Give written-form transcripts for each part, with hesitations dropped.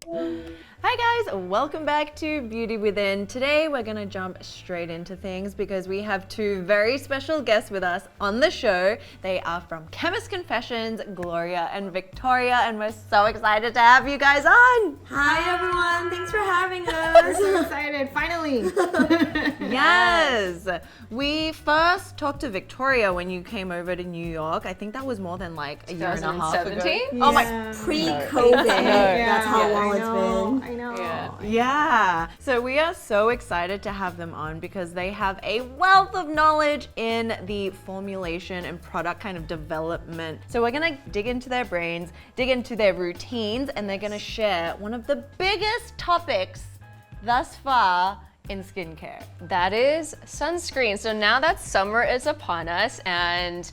Hi guys, welcome back to Beauty Within. Today we're gonna jump straight into things because we have two very special guests with us on the show. They are from Chemist Confessions, Gloria and Victoria, and we're so excited to have you guys on. Hi everyone, thanks for having us. We're so excited, finally. Yes, we first talked to Victoria when you came over to New York. I think that was more than like a year and a half ago. 2017? Oh my, Pre-COVID, that's how long I it's know, been. I know. Yeah, so we are so excited to have them on because they have a wealth of knowledge in the formulation and product kind of development. So we're gonna dig into their brains, dig into their routines, and they're gonna share one of the biggest topics thus far in skincare. That is sunscreen. So now that summer is upon us and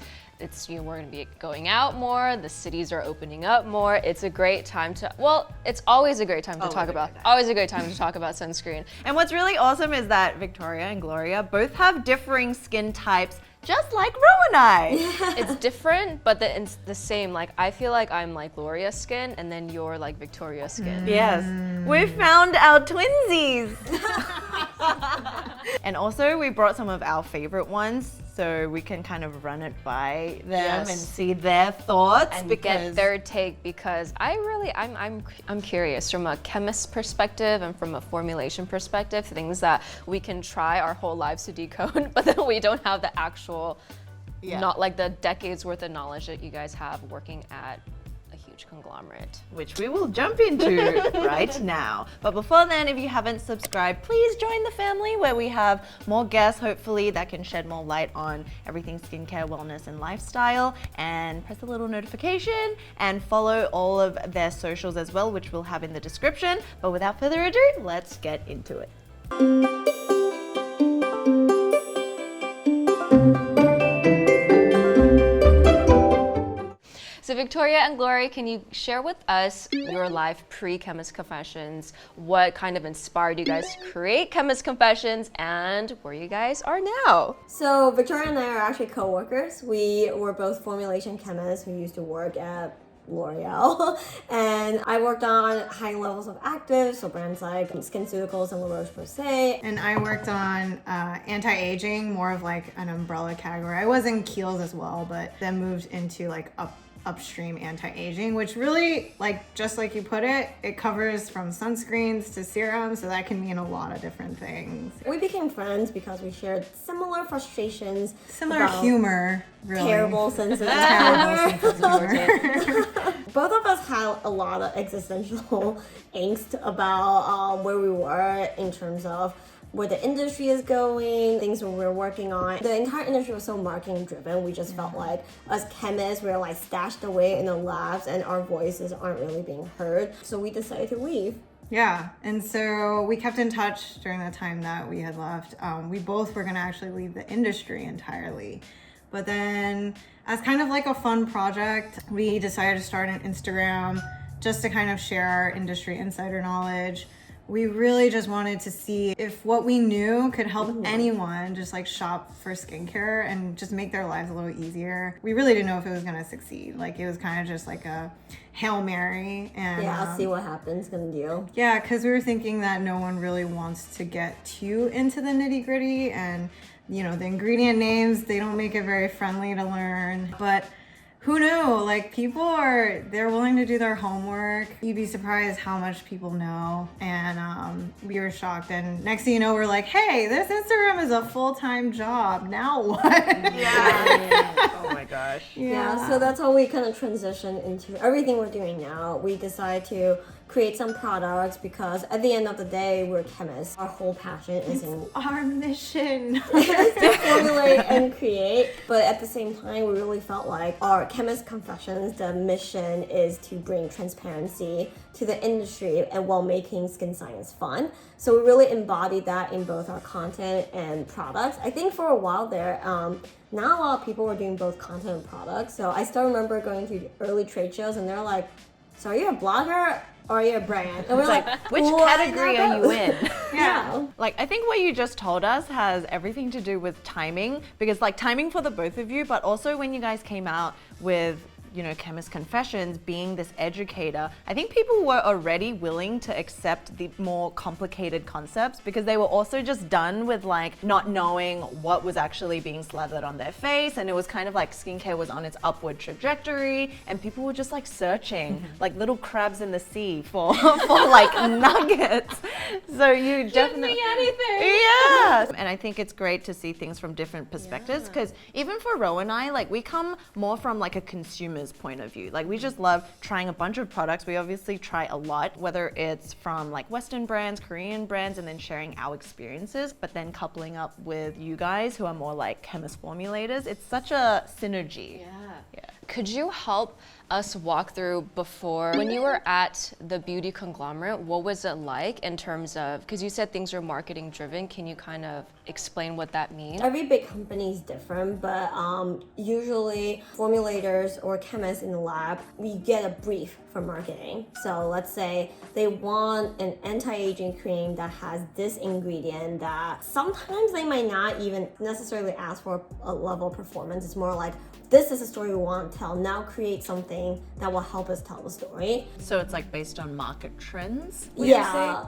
we're gonna be going out more, the cities are opening up more. It's a great time to, it's always a great time to talk about sunscreen. And what's really awesome is that Victoria and Gloria both have differing skin types, just like Ro and I. It's different, but it's the same. Like, I feel like I'm like Gloria's skin and then you're like Victoria's skin. Yes, we found our twinsies. And also we brought some of our favorite ones so we can kind of run it by them and see their thoughts and get their take, because I'm curious from a chemist perspective and from a formulation perspective, things that we can try our whole lives to decode, but then we don't have the actual, not like the decades worth of knowledge that you guys have working at a huge conglomerate. Which we will jump into right now. But before then, if you haven't subscribed, please join the family where we have more guests, hopefully, that can shed more light on everything skincare, wellness, and lifestyle. And press the little notification and follow all of their socials as well, which we'll have in the description. But without further ado, let's get into it. So Victoria and Gloria, can you share with us your life pre-Chemist Confessions? What kind of inspired you guys to create Chemist Confessions and where you guys are now? So Victoria and I are actually co-workers. We were both formulation chemists who used to work at L'Oreal, and I worked on high levels of actives, so brands like SkinCeuticals and La Roche-Posay. And I worked on anti-aging, more of like an umbrella category. I was in Kiehl's as well, but then moved into like upstream anti-aging, which really, like, just like you put it, it covers from sunscreens to serums, so that can mean a lot of different things. We became friends because we shared similar frustrations, Similar humor, really. terrible sense of humor. Both of us had a lot of existential angst about where we were in terms of where the industry is going, things that we're working on. The entire industry was so marketing driven. We just felt like as chemists, we were like stashed away in the labs and our voices aren't really being heard. So we decided to leave. Yeah, and so we kept in touch during the time that we had left. We both were gonna actually leave the industry entirely. But then as kind of like a fun project, we decided to start an Instagram just to kind of share our industry insider knowledge. We really just wanted to see if what we knew could help anyone just like shop for skincare and just make their lives a little easier. We really didn't know if it was gonna succeed. Like, it was kind of just like a Hail Mary. And I'll see what happens kind of deal. Yeah, because we were thinking that no one really wants to get too into the nitty gritty, and you know, the ingredient names, they don't make it very friendly to learn. But who knew? Like, they're willing to do their homework. You'd be surprised how much people know. And we were shocked. And next thing you know, we're like, hey, this Instagram is a full-time job. Now what? Yeah. Oh my gosh. Yeah, so that's how we kind of transitioned into everything we're doing now. We decided to create some products because at the end of the day, we're chemists. Our whole passion is in Our mission. to formulate and create. But at the same time, we really felt like our Chemist Confessions, the mission is to bring transparency to the industry and while making skin science fun. So we really embodied that in both our content and products. I think for a while there, not a lot of people were doing both content and products. So I still remember going to early trade shows and they're like, so are you a blogger or are you a brand? And we're like, which category are you in? Yeah. Like, I think what you just told us has everything to do with timing, because like timing for the both of you, but also when you guys came out with Chemist Confessions, being this educator, I think people were already willing to accept the more complicated concepts because they were also just done with like not knowing what was actually being slathered on their face, and it was kind of like skincare was on its upward trajectory, and people were just like searching like little crabs in the sea for like nuggets. So you definitely anything. yeah, and I think it's great to see things from different perspectives because even for Ro and I, like we come more from like a consumer's point of view. Like we just love trying a bunch of products. We obviously try a lot, whether it's from like Western brands, Korean brands, and then sharing our experiences, but then coupling up with you guys who are more like chemist formulators. It's such a synergy. Yeah. Could you help us walk through before, when you were at the beauty conglomerate, what was it like in terms of, because you said things are marketing driven, can you kind of explain what that means? Every big company is different, but usually formulators or chemists in the lab, we get a brief from marketing. So let's say they want an anti-aging cream that has this ingredient that sometimes they might not even necessarily ask for a level of performance. It's more like, this is a story we want to tell. Now create something that will help us tell the story. So it's like based on market trends? Yeah.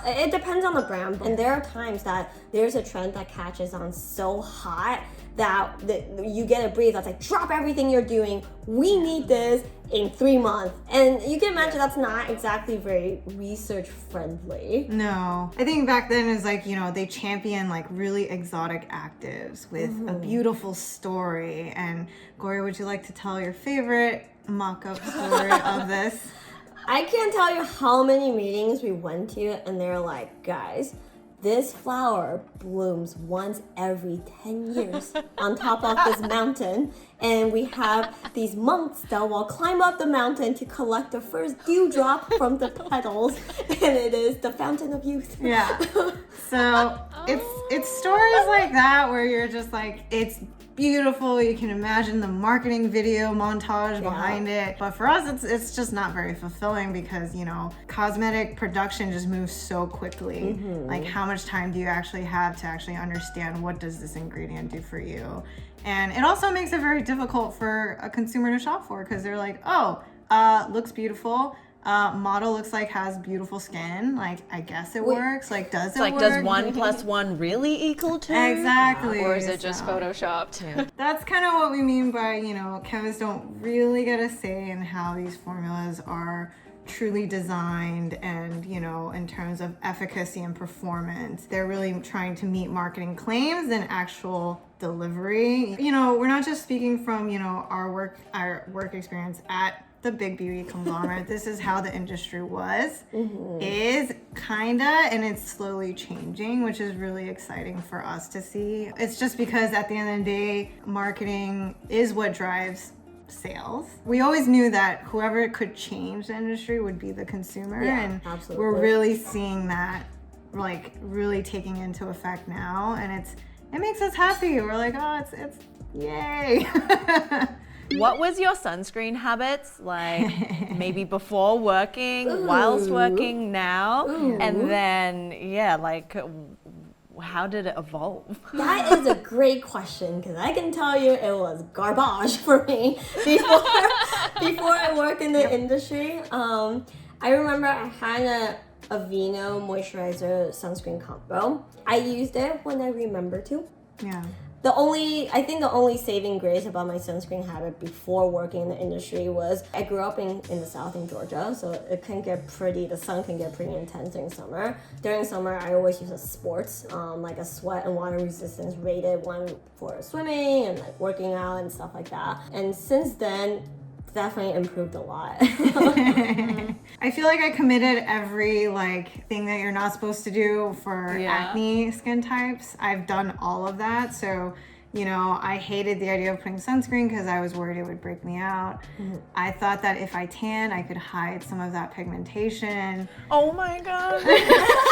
It depends on the brand. And there are times that there's a trend that catches on so hot that you get a brief that's like, drop everything you're doing. We need this in 3 months. And you can imagine that's not exactly very research friendly. No. I think back then is like, they champion like really exotic actives with a beautiful story. And Gloria, would you like to tell your favorite mock-up story of this? I can't tell you how many meetings we went to and they're like, guys, this flower blooms once every 10 years on top of this mountain. And we have these monks that will climb up the mountain to collect the first dewdrop from the petals. And it is the fountain of youth. Yeah. So it's stories like that where you're just like, it's beautiful. You can imagine the marketing video montage behind it. But for us, it's just not very fulfilling because, cosmetic production just moves so quickly. Like how much time do you actually have to actually understand what does this ingredient do for you? And it also makes it very difficult for a consumer to shop for because they're like, looks beautiful. Model looks like has beautiful skin. Like, I guess it works. Like, does it work? Does 1 + 1 really equal 2? Exactly. Or is it just photoshopped? Yeah. That's kind of what we mean by, chemists don't really get a say in how these formulas are truly designed and, in terms of efficacy and performance. They're really trying to meet marketing claims and actual delivery. We're not just speaking from, our work experience at the big beauty conglomerate. This is how the industry was, is kinda, and it's slowly changing, which is really exciting for us to see. It's just because at the end of the day, marketing is what drives sales. We always knew that whoever could change the industry would be the consumer, and absolutely. We're really seeing that like really taking into effect now, and it makes us happy. We're like, it's yay. What was your sunscreen habits like maybe before working, whilst working now? And then, how did it evolve? That is a great question because I can tell you it was garbage for me before I worked in the industry. I remember I had a Aveeno moisturizer sunscreen combo. I used it when I remember to. Yeah. I think the only saving grace about my sunscreen habit before working in the industry was I grew up in the South in Georgia, so the sun can get pretty intense during summer. During summer, I always use a sports, like a sweat and water resistance rated one for swimming and like working out and stuff like that. And since then, definitely improved a lot. I feel like I committed every thing that you're not supposed to do for acne skin types. I've done all of that. So, I hated the idea of putting sunscreen because I was worried it would break me out. I thought that if I tan, I could hide some of that pigmentation. Oh my God.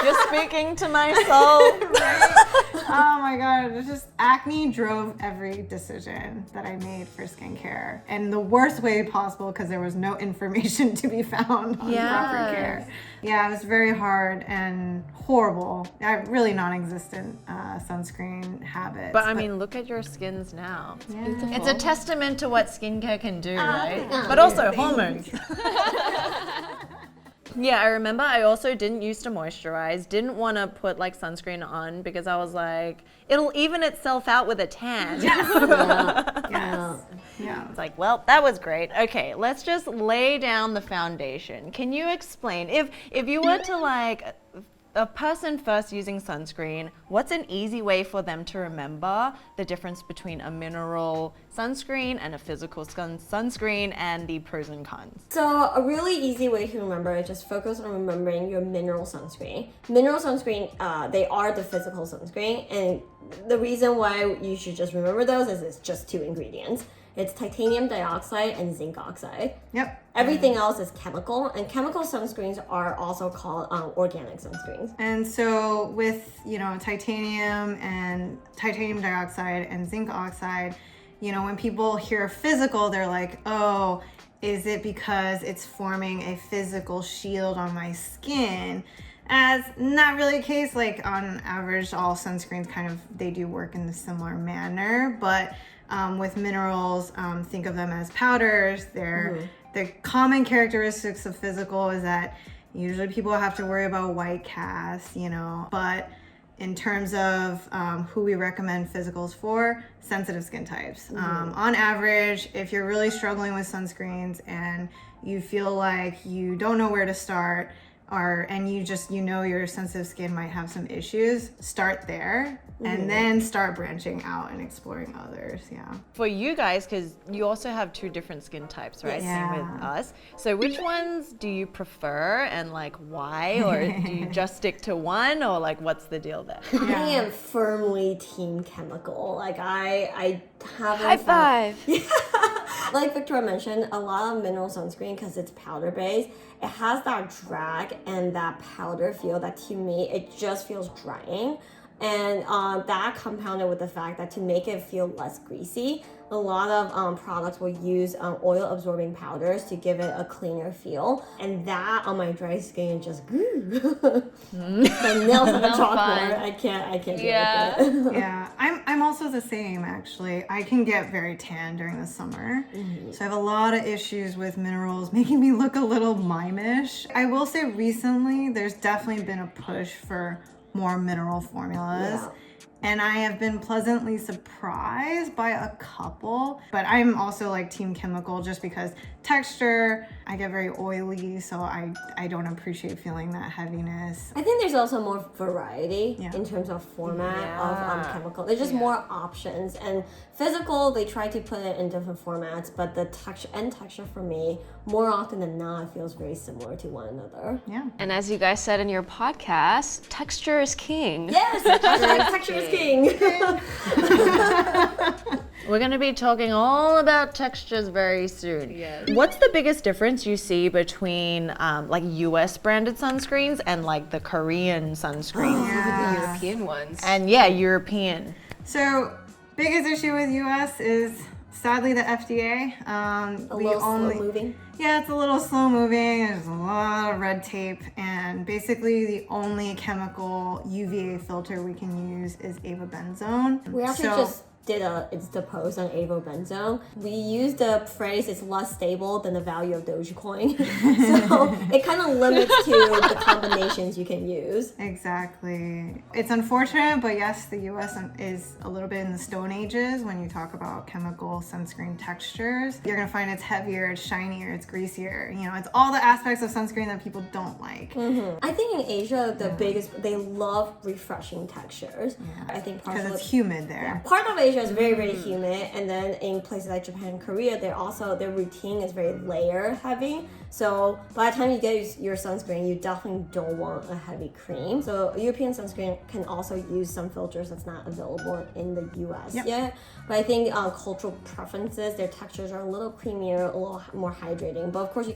You're speaking to my soul. Right? Oh my god, it's just acne drove every decision that I made for skincare, and the worst way possible because there was no information to be found on proper care. Yeah, it was very hard and horrible. I have really non-existent sunscreen habits. But I mean, look at your skins now. Yeah. It's a testament to what skincare can do, right? But also hormones. Yeah, I remember I also didn't used to moisturize, didn't want to put like sunscreen on because I was like, it'll even itself out with a tan. Yes. Yeah. It's like, well, that was great. Okay, let's just lay down the foundation. Can you explain, if you were to like, a person first using sunscreen, what's an easy way for them to remember the difference between a mineral sunscreen and a physical sunscreen and the pros and cons? So a really easy way to remember is just focus on remembering your mineral sunscreen. Mineral sunscreen, they are the physical sunscreen, and the reason why you should just remember those is it's just 2 ingredients. It's titanium dioxide and zinc oxide. Yep. Everything else is chemical, and chemical sunscreens are also called organic sunscreens. And so with, titanium dioxide and zinc oxide, when people hear physical, they're like, oh, is it because it's forming a physical shield on my skin? As not really the case. Like on average, all sunscreens they do work in a similar manner, but with minerals, think of them as powders. The common characteristics of physical is that usually people have to worry about white cast, but in terms of who we recommend physicals for, sensitive skin types. On average, if you're really struggling with sunscreens and you feel like you don't know where to start, and your sensitive skin might have some issues, start there and then start branching out and exploring others. Yeah. For you guys, because you also have 2 different skin types, right? Yeah. Same with us. So which ones do you prefer and like why? Or do you just stick to one, or like what's the deal there? I am firmly team chemical. Like I haven't High five. Like Victoria mentioned, a lot of mineral sunscreen, because it's powder based, it has that drag and that powder feel that to me it just feels drying. And that compounded with the fact that to make it feel less greasy, a lot of products will use oil absorbing powders to give it a cleaner feel, and that on my dry skin just the nails on the chalkboard. I can't do it. Yeah, I'm also the same actually. I can get very tan during the summer, so I have a lot of issues with minerals making me look a little mime-ish. I will say recently there's definitely been a push for more mineral formulas. And I have been pleasantly surprised by a couple, but I'm also like team chemical just because texture, I get very oily, so I don't appreciate feeling that heaviness. I think there's also more variety in terms of format of chemical. There's just more options, and physical, they try to put it in different formats, but the texture for me, more often than not, feels very similar to one another. Yeah. And as you guys said in your podcast, texture is king. Yes, texture is king. We're going to be talking all about textures very soon. Yes. What's the biggest difference you see between like US branded sunscreens and like the Korean sunscreens? The European ones. And European. So, biggest issue with US is sadly the FDA. A little slow moving. Yeah, it's a little slow moving. There's a lot of red tape, and basically the only chemical UVA filter we can use is avobenzone. We actually just did a Insta post on avobenzone. We used the phrase "it's less stable than the value of Dogecoin," so it kind of limits to the combinations you can use. Exactly. It's unfortunate, but yes, the US is a little bit in the Stone Ages when you talk about chemical sunscreen textures. You're gonna find it's heavier, it's shinier, it's greasier. It's all the aspects of sunscreen that people don't like. I think in Asia, they love refreshing textures. I think Because it's humid there. Part of it Asia is very, very humid, and then in places like Japan and Korea, their routine is very layer heavy. So by the time you get your sunscreen, you definitely don't want a heavy cream. So European sunscreen can also use some filters that's not available in the US yet. But I think cultural preferences, their textures are a little creamier, a little more hydrating. But of course,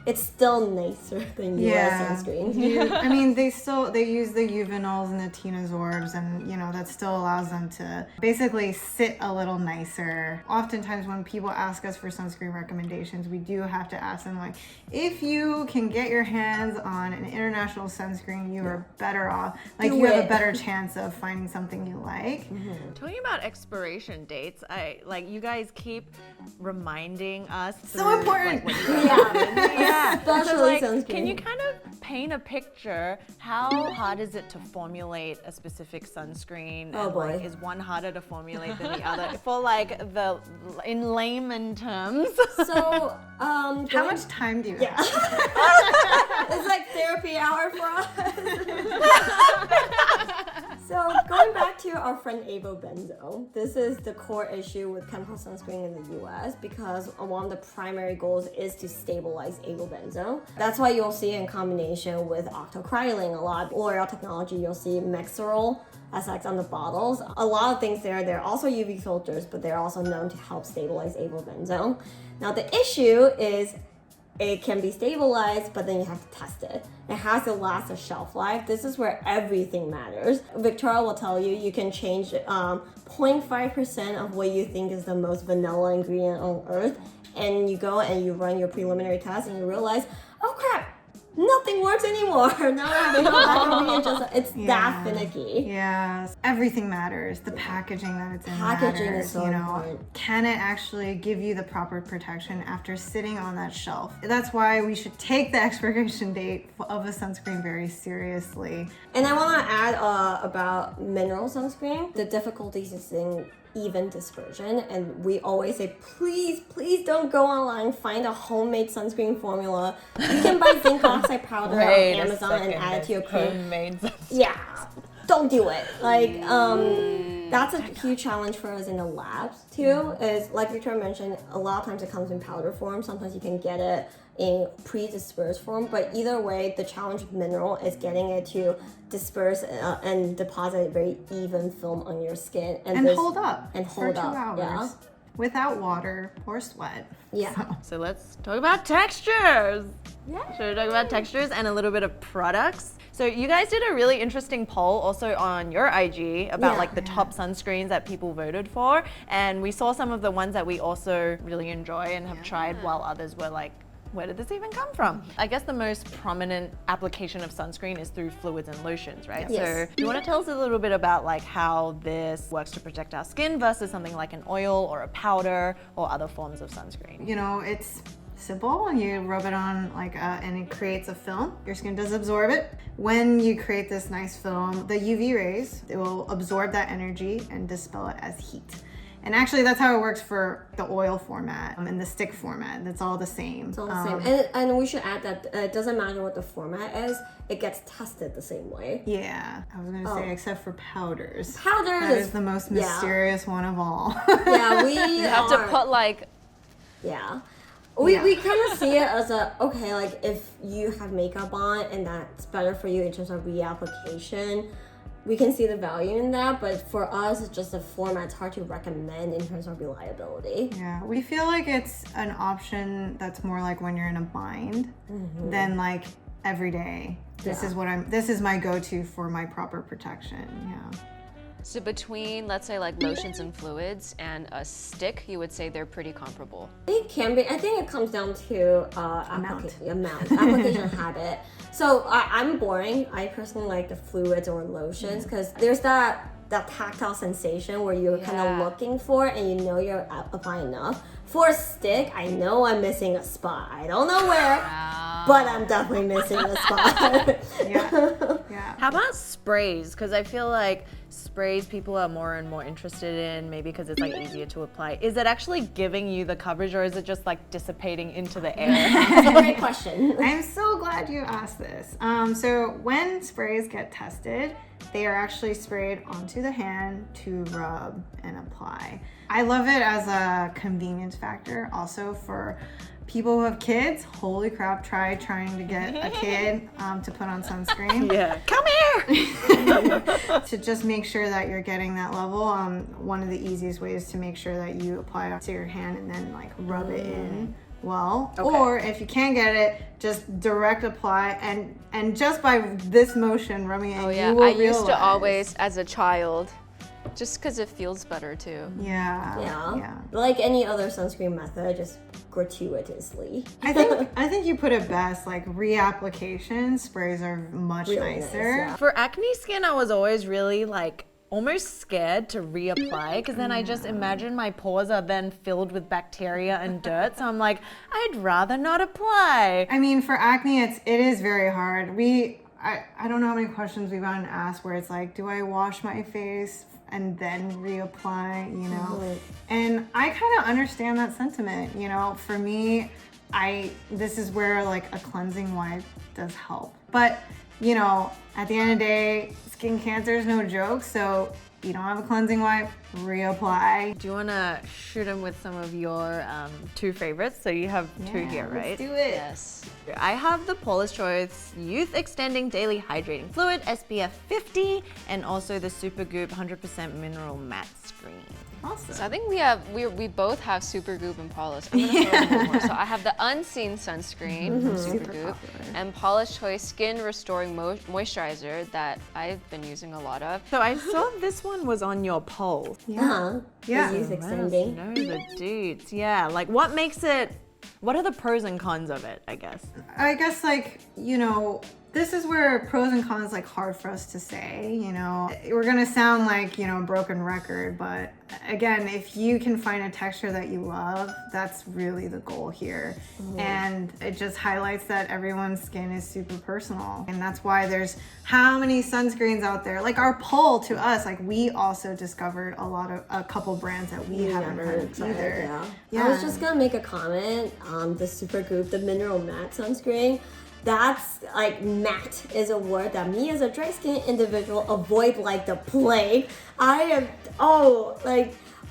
it's still nicer than US sunscreen. I mean, they use the Uvenols and the Tinazorbs, and that still allows them to basically sit a little nicer. Oftentimes when people ask us for sunscreen recommendations, we do have to ask them, like, if you can get your hands on an international sunscreen, you are better off. Like, you have a better chance of finding something you like. Talking about expiration dates, you guys keep reminding us. So important. Especially sunscreen. Can you kind of paint a picture? How hard is it to formulate a specific sunscreen? Oh boy. Is one harder to formulate than the other? For in layman terms. So, how much time do you have? It's like therapy hour for us. So going back to our friend Avobenzo, this is the core issue with chemical sunscreen in the US because one of the primary goals is to stabilize Avobenzo. That's why you'll see in combination with octocrylene a lot. L'Oreal technology, you'll see Mexerol SX on the bottles. A lot of things there. They're also UV filters, but they're also known to help stabilize Avobenzo. Now the issue is it can be stabilized, but then you have to test it. It has to last a shelf life. This is where everything matters. Victoria will tell you can change 0.5% of what you think is the most vanilla ingredient on earth, and you go and you run your preliminary test and you realize, oh crap, nothing works anymore. Now I have to go back and readjust. It's that finicky. Yes, everything matters. The packaging that it's in Packaging matters. is so important. Can it actually give you the proper protection after sitting on that shelf? That's why we should take the expiration date of a sunscreen very seriously. And I want to add about mineral sunscreen. The difficulties is in even dispersion, and we always say, please don't go online, find a homemade sunscreen formula. You can buy zinc oxide powder on Amazon and add it to your cream. Yeah, don't do it. That's a huge challenge for us in the labs too. Is like Victoria mentioned, a lot of times it comes in powder form. Sometimes you can get it in pre-dispersed form, but either way, the challenge with mineral is getting it to disperse and deposit a very even film on your skin and hold up for 2 hours without water or sweat. So let's talk about textures. Should we talk about textures and a little bit of products? So you guys did a really interesting poll also on your IG about the top sunscreens that people voted for, and we saw some of the ones that we also really enjoy and have tried, while others were like, where did this even come from? I guess the most prominent application of sunscreen is through fluids and lotions, right? Yes. So do you want to tell us a little bit about how this works to protect our skin versus something like an oil or a powder or other forms of sunscreen? It's simple, and you rub it on and it creates a film. Your skin does absorb it. When you create this nice film, the UV rays, it will absorb that energy and dispel it as heat. And actually, that's how it works for the oil format and the stick format. It's all the same. It's all the same. And we should add that it doesn't matter what the format is, it gets tested the same way. Yeah, I was going to say, except for powders. Powders That is the most mysterious one of all. Yeah, we You have to put We kind of see it as if you have makeup on and that's better for you in terms of reapplication, we can see the value in that, but for us, it's just a format. It's hard to recommend in terms of reliability. Yeah, we feel like it's an option that's more like when you're in a bind than every day. This is my go-to for my proper protection. Yeah. So between, let's say, lotions and fluids and a stick, you would say they're pretty comparable. It can be. I think it comes down to application habit. So I'm boring. I personally like the fluids or lotions because there's that tactile sensation where you're kind of looking for and you know you're applying enough. For a stick, I know I'm missing a spot. I don't know where. but I'm definitely missing the spot. Yeah. How about sprays? Because I feel like sprays people are more and more interested in, maybe because it's like easier to apply. Is it actually giving you the coverage, or is it just like dissipating into the air? That's a great question. I'm so glad you asked this. So when sprays get tested, they are actually sprayed onto the hand to rub and apply. I love it as a convenience factor also for people who have kids. Holy crap, try trying to get a kid to put on sunscreen. Yeah. Come here! To just make sure that you're getting that level, one of the easiest ways to make sure that you apply it to your hand and then like rub it in well. Okay. Or if you can't get it, just direct apply, and just by this motion, rubbing it in, Oh yeah, you will I used realize. to always, as a child, just because it feels better too. Yeah. Like any other sunscreen method, just gratuitously. I think you put it best. Like reapplication sprays are much Really nice, nicer. yeah. For acne skin, I was always really like almost scared to reapply because then I just imagine my pores are then filled with bacteria and dirt. So I'm like, I'd rather not apply. I mean, for acne, it is very hard. I don't know how many questions we've gotten asked where it's like, do I wash my face and then reapply, you know? And I kind of understand that sentiment, you know? For me, this is where like a cleansing wipe does help. But, you know, at the end of the day, skin cancer is no joke, so you don't have a cleansing wipe, reapply. Do you want to shoot them with some of your two favorites? So you have two here, right? Let's do it. Yes. I have the Paula's Choice Youth Extending Daily Hydrating Fluid SPF 50 and also the Supergoop 100% Mineral Matte Screen. Awesome. So I think we both have Supergoop and Paula's. I'm gonna throw in one more. So I have the Unseen Sunscreen from Supergoop and Paula's Choice Skin Restoring Moisturizer that I've been using a lot of. So I saw this one was on your poll. Yeah. Yeah. The youth extending. No, the deets. Yeah, like what are the pros and cons of it, I guess? I guess like, you know, this is where pros and cons like hard for us to say, you know. We're gonna sound like, you know, a broken record, but again, if you can find a texture that you love, that's really the goal here. And it just highlights that everyone's skin is super personal. And that's why there's how many sunscreens out there. Like our poll to us, like we also discovered a couple brands that we haven't heard of either. I was just gonna make a comment. The Supergoop, the Mineral Matte Sunscreen. That's like matte is a word that me as a dry skin individual avoid like the plague.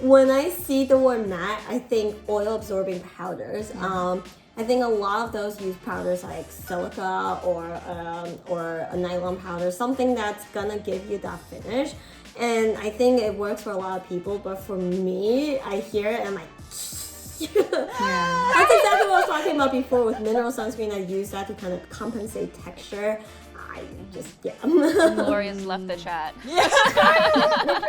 When I see the word matte, I think oil absorbing powders. I think a lot of those use powders like silica or a nylon powder, something that's gonna give you that finish. And I think it works for a lot of people, but for me, I hear it and I'm like, that's exactly what I was talking about before with mineral sunscreen. I use that to kind of compensate texture. Gloria's left the chat.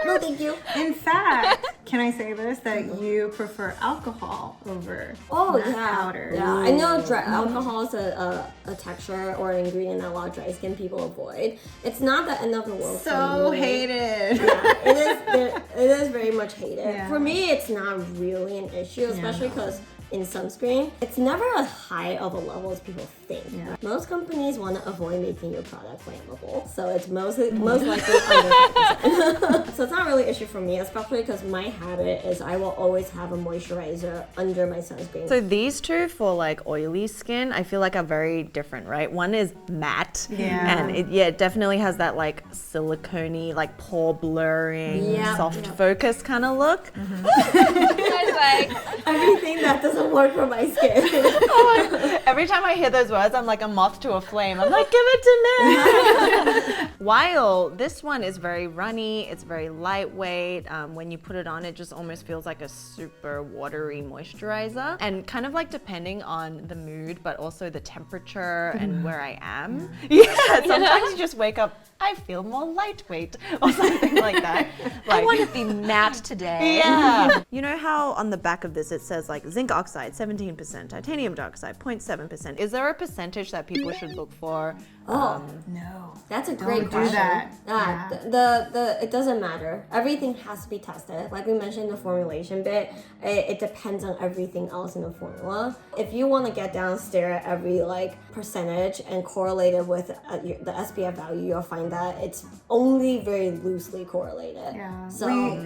No, thank you. In fact, can I say this, that you prefer alcohol over powder? Yeah, I know alcohol is a texture or an ingredient that a lot of dry skin people avoid. It's not the end of the world. So hated. Yeah, it is very much hated. Yeah. For me, it's not really an issue, especially because in sunscreen, it's never as high of a level as people think. Yeah. Most companies want to avoid making your product flammable, so it's most likely under 5%. So it's not really an issue for me, especially because my habit is I will always have a moisturizer under my sunscreen. So these two for like oily skin, I feel like are very different, right? One is matte, and it definitely has that like silicone-y, like pore blurring, soft focus kind of look. I was like, Everything that doesn't work for my skin. Every time I hear those words, I'm like a moth to a flame. I'm like, give it to me. While this one is very runny, it's very lightweight. When you put it on, it just almost feels like a super watery moisturizer. And kind of like depending on the mood, but also the temperature and where I am. Sometimes you just wake up, I feel more lightweight or something like that. I want to be matte today. Yeah. You know how on the back of this it says like zinc oxide dioxide 17%, titanium dioxide 0.7%. Is there a percentage that people should look for? No. That's a great Don't do question. that. The it doesn't matter. Everything has to be tested. Like we mentioned, the formulation bit, it depends on everything else in the formula. If you want to get down, stare at every like percentage and correlate it with the SPF value, you'll find that it's only very loosely correlated. Yeah. So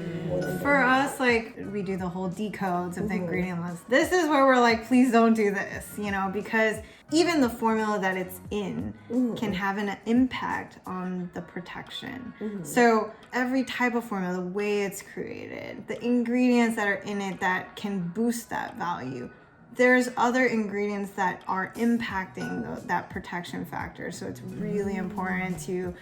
For us, like we do the whole decodes of the ingredient list. This is where we're like, please don't do this, you know, because even the formula that it's in can have an impact on the protection. So every type of formula, the way it's created, the ingredients that are in it that can boost that value. There's other ingredients that are impacting that protection factor. So it's really important to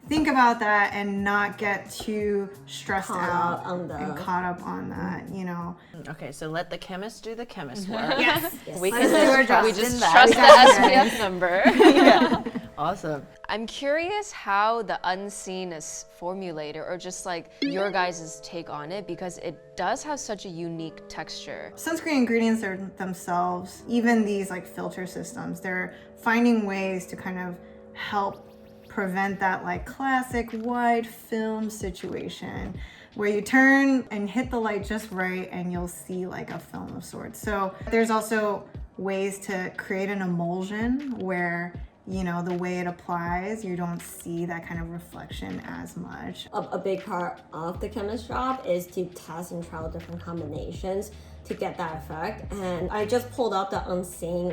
think about that and not get too stressed out and caught up on that, you know. Okay, so let the chemist do the chemist work. Yes. We Let's can do our just job. trust We just in that. trust the SPF number. Yeah. Awesome. I'm curious how the Unseen is formulated, or just like your guys' take on it, because it does have such a unique texture. Sunscreen ingredients are themselves, even these like filter systems, they're finding ways to kind of help prevent that like classic wide film situation where you turn and hit the light just right and you'll see like a film of sorts. So there's also ways to create an emulsion where, you know, the way it applies, you don't see that kind of reflection as much. A big part of the chemist job is to test and trial different combinations to get that effect. And I just pulled up the Unseen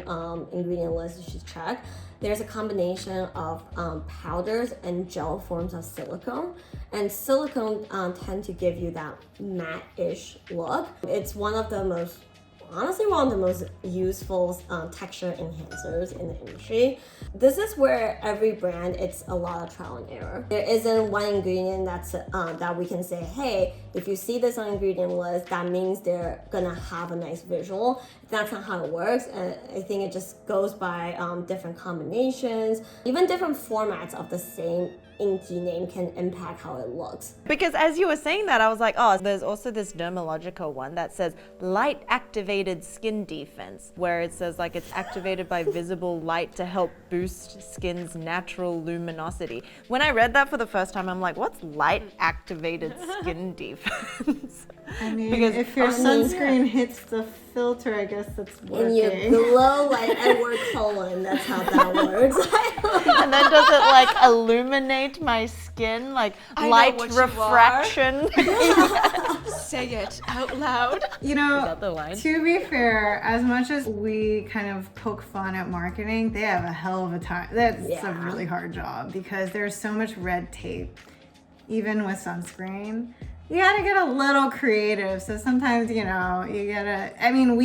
ingredient list you should check. There's a combination of powders and gel forms of silicone. And silicone tend to give you that matte-ish look. It's one of the most useful texture enhancers in the industry. This is where every brand, it's a lot of trial and error. There isn't one ingredient that's that we can say, hey, if you see this on ingredient list, that means they're gonna have a nice visual. That's not how it works. And I think it just goes by different combinations, even different formats of the same inky name can impact how it looks. Because as you were saying that, I was like, oh, there's also this dermalogical one that says light activated skin defense, where it says like it's activated by visible light to help boost skin's natural luminosity. When I read that for the first time, I'm like, what's light activated skin defense? I mean, Because if your sunscreen hits the filter, I guess that's working. And you glow like Edward Cullen, that's how that works. And then does it like illuminate my skin, like light what you refraction? Say it out loud. You know, that the line? to be fair, as much as we kind of poke fun at marketing, they have a hell of a time. That's a really hard job because there's so much red tape, even with sunscreen. You gotta get a little creative. So sometimes, you know, you gotta, I mean,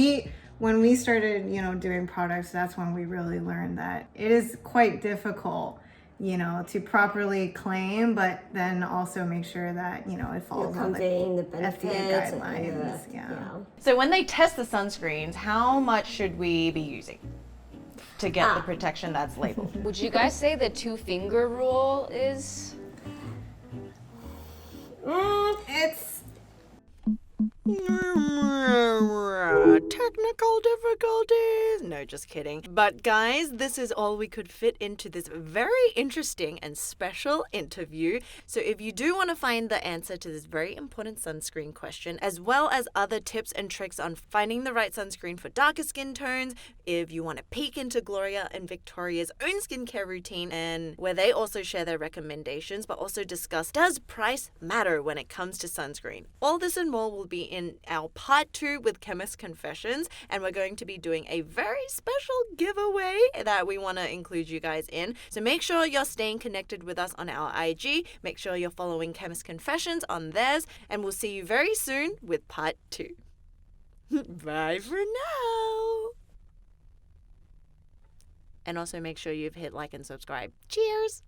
when we started, you know, doing products, that's when we really learned that it is quite difficult, you know, to properly claim, but then also make sure that, you know, it falls on the conveying the benefits FDA and guidelines. Yeah. So when they test the sunscreens, how much should we be using to get the protection that's labeled? Would you guys say the 2-finger rule is? It's Technical difficulties. No, just kidding. But guys, this is all we could fit into this very interesting and special interview. So if you do want to find the answer to this very important sunscreen question, as well as other tips and tricks on finding the right sunscreen for darker skin tones, if you want to peek into Gloria and Victoria's own skincare routine, and where they also share their recommendations, but also discuss, does price matter when it comes to sunscreen? All this and more will be in our part 2 with Chemist Confessions, and we're going to be doing a very special giveaway that we want to include you guys in. So make sure you're staying connected with us on our IG. Make sure you're following Chemist Confessions on theirs, and we'll see you very soon with part 2. Bye for now. And also make sure you've hit like and subscribe. Cheers.